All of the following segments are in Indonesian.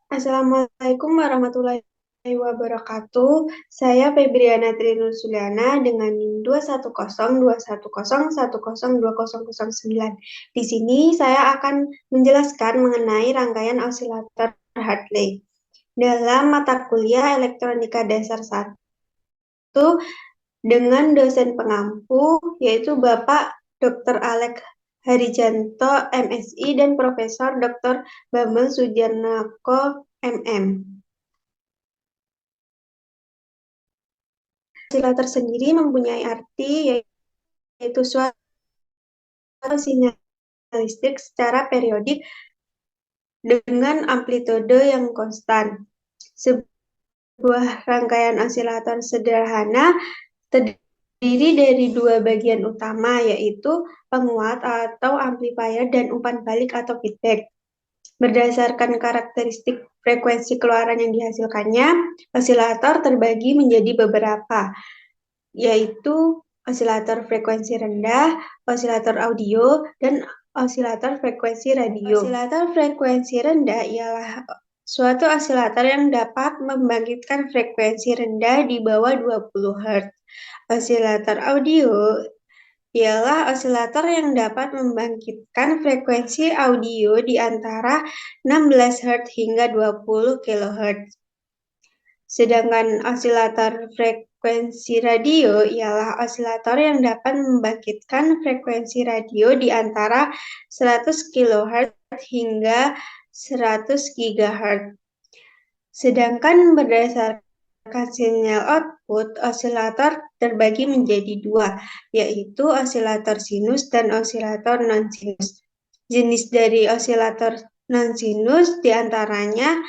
Assalamualaikum warahmatullahi wabarakatuh. Saya Febriana Trinusuliana dengan NIM 2102101010209. Di sini saya akan menjelaskan mengenai rangkaian osilator Hartley. Dalam mata kuliah Elektronika Dasar 1 dengan dosen pengampu yaitu Bapak Dr. Alex Harijanto, MSI, dan Profesor Dr. Bambang Sujarnako, MM. Osilator sendiri mempunyai arti yaitu suatu sinyal listrik secara periodik dengan amplitude yang konstan. Sebuah rangkaian osilator sederhana terdiri dari dua bagian utama, yaitu penguat atau amplifier dan umpan balik atau feedback. Berdasarkan karakteristik frekuensi keluaran yang dihasilkannya, osilator terbagi menjadi beberapa, yaitu osilator frekuensi rendah, osilator audio, dan osilator frekuensi radio. Osilator frekuensi rendah ialah suatu osilator yang dapat membangkitkan frekuensi rendah di bawah 20 Hz. Osilator audio ialah osilator yang dapat membangkitkan frekuensi audio di antara 16 Hz hingga 20 kHz. Sedangkan osilator frekuensi radio ialah osilator yang dapat membangkitkan frekuensi radio di antara 100 kHz hingga 100 GHz. Sedangkan berdasarkan sinyal output, osilator terbagi menjadi dua, yaitu osilator sinus dan osilator non-sinus. Jenis dari osilator non-sinus diantaranya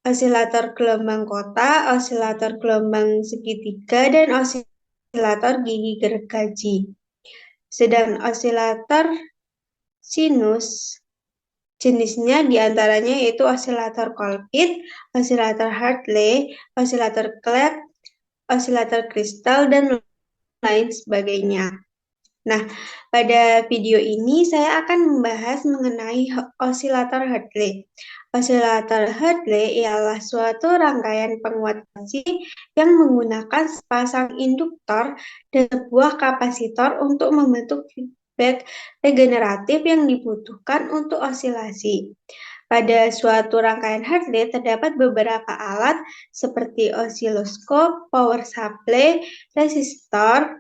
osilator gelombang kota, osilator gelombang segitiga, dan osilator gigi gergaji. Sedang osilator sinus jenisnya diantaranya yaitu osilator Colpitts, osilator Hartley, osilator Clef, osilator kristal, dan lain sebagainya. Nah, pada video ini saya akan membahas mengenai osilator Hartley. Osilator Hartley ialah suatu rangkaian penguat frekuensi yang menggunakan sepasang induktor dan sebuah kapasitor untuk membentuk feedback regeneratif yang dibutuhkan untuk osilasi. Pada suatu rangkaian Hartley terdapat beberapa alat seperti osiloskop, power supply, resistor,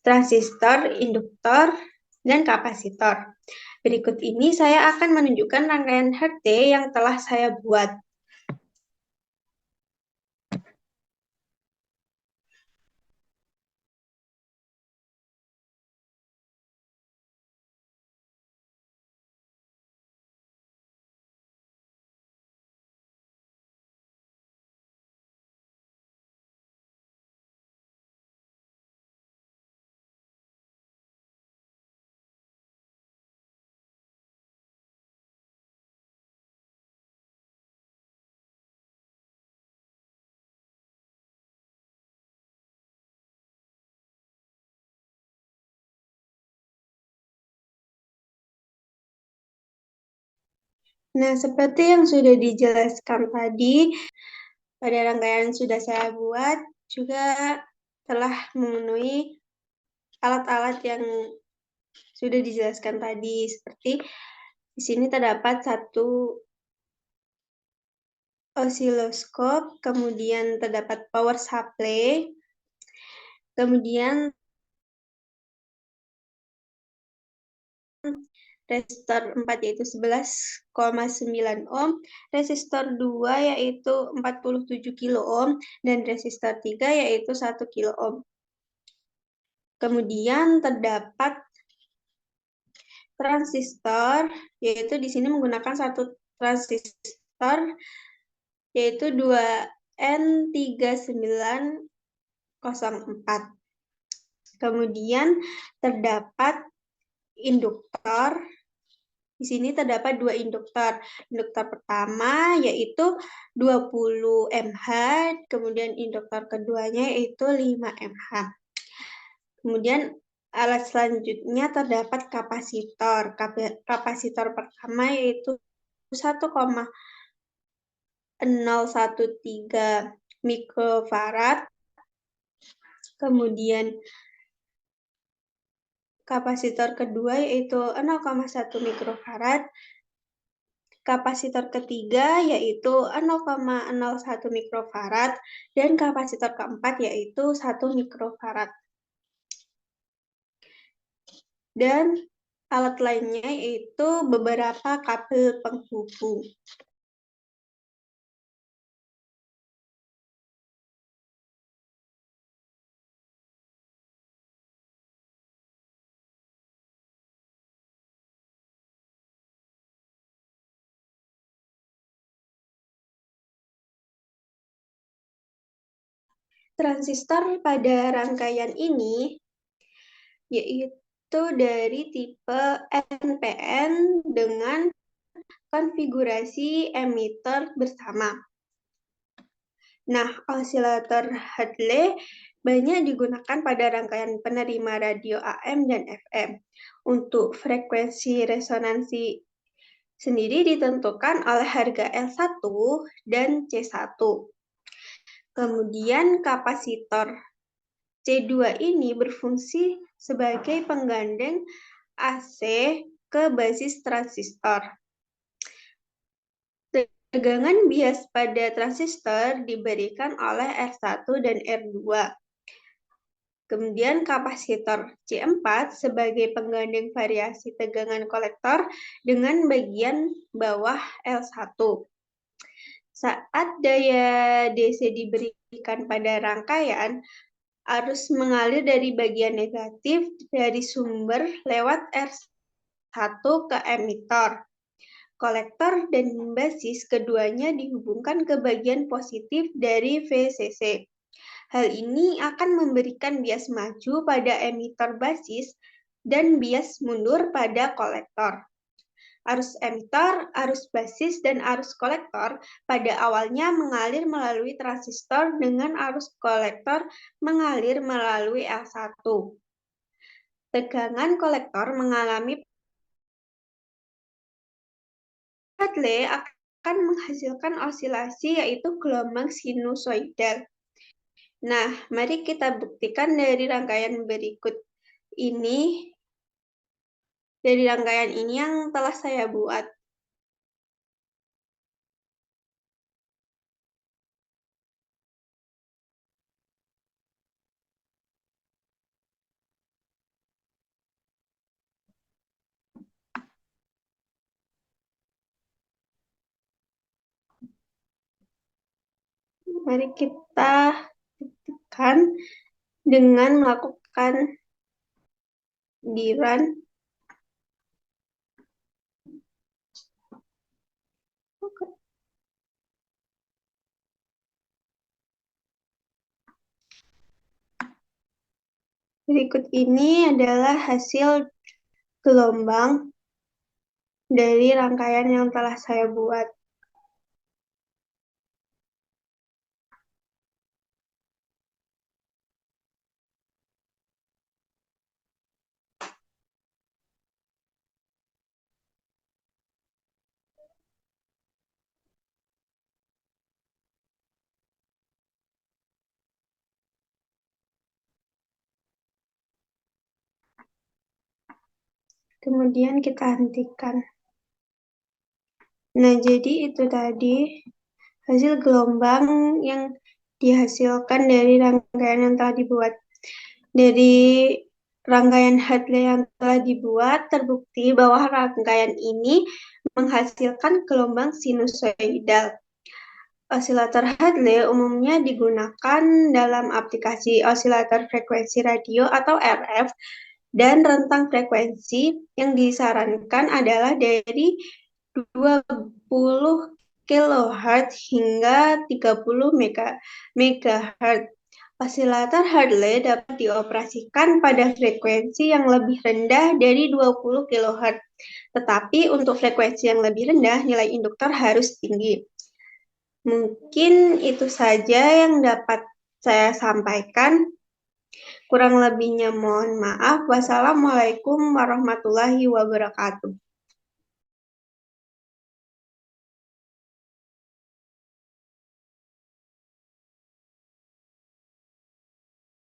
transistor, induktor, dan kapasitor. Berikut ini saya akan menunjukkan rangkaian Hartley yang telah saya buat. Nah, seperti yang sudah dijelaskan tadi, pada rangkaian sudah saya buat juga telah memenuhi alat-alat yang sudah dijelaskan tadi. Seperti di sini terdapat satu osiloskop, kemudian terdapat power supply, kemudian resistor 4 yaitu 11,9 ohm, resistor 2 yaitu 47 kilo ohm, dan resistor 3 yaitu 1 kilo ohm. Kemudian terdapat transistor, yaitu di sini menggunakan satu transistor, yaitu 2N3904. Kemudian terdapat induktor. Di sini terdapat dua induktor. Induktor pertama yaitu 20 mH, kemudian induktor keduanya yaitu 5 mH. Kemudian alat selanjutnya terdapat kapasitor. Kapasitor pertama yaitu 1,5 0,13 mikrofarad. Kemudian kapasitor kedua yaitu 0,1 mikrofarad. Kapasitor ketiga yaitu 0,01 mikrofarad dan kapasitor keempat yaitu 1 mikrofarad. Dan alat lainnya yaitu beberapa kabel penghubung. Transistor pada rangkaian ini yaitu dari tipe NPN dengan konfigurasi emitter bersama. Nah, osilator Hadley banyak digunakan pada rangkaian penerima radio AM dan FM. Untuk frekuensi resonansi sendiri ditentukan oleh harga L1 dan C1. Kemudian kapasitor C2 ini berfungsi sebagai penggandeng AC ke basis transistor. Tegangan bias pada transistor diberikan oleh R1 dan R2. Kemudian kapasitor C4 sebagai penggandeng variasi tegangan kolektor dengan bagian bawah L1. Saat daya DC diberikan pada rangkaian, arus mengalir dari bagian negatif dari sumber lewat R1 ke emitter. Kolektor dan basis keduanya dihubungkan ke bagian positif dari VCC. Hal ini akan memberikan bias maju pada emitter basis dan bias mundur pada kolektor. Arus emitter, arus basis, dan arus kolektor pada awalnya mengalir melalui transistor dengan arus kolektor mengalir melalui L1. Tegangan kolektor mengalami Hadley akan menghasilkan osilasi yaitu gelombang sinusoidal. Nah, mari kita buktikan dari rangkaian berikut ini. Dari rangkaian ini yang telah saya buat. Mari kita buktikan dengan melakukan di run. Berikut ini adalah hasil gelombang dari rangkaian yang telah saya buat. Kemudian kita hentikan. Nah, jadi itu tadi hasil gelombang yang dihasilkan dari rangkaian yang telah dibuat. Dari rangkaian Hadley yang telah dibuat, terbukti bahwa rangkaian ini menghasilkan gelombang sinusoidal. Osilator Hadley umumnya digunakan dalam aplikasi osilator frekuensi radio atau RF, dan rentang frekuensi yang disarankan adalah dari 20 kHz hingga 30 MHz. Osilator Hadley dapat dioperasikan pada frekuensi yang lebih rendah dari 20 kHz. Tetapi untuk frekuensi yang lebih rendah, nilai induktor harus tinggi. Mungkin itu saja yang dapat saya sampaikan. Kurang lebihnya mohon maaf. Wassalamualaikum warahmatullahi wabarakatuh.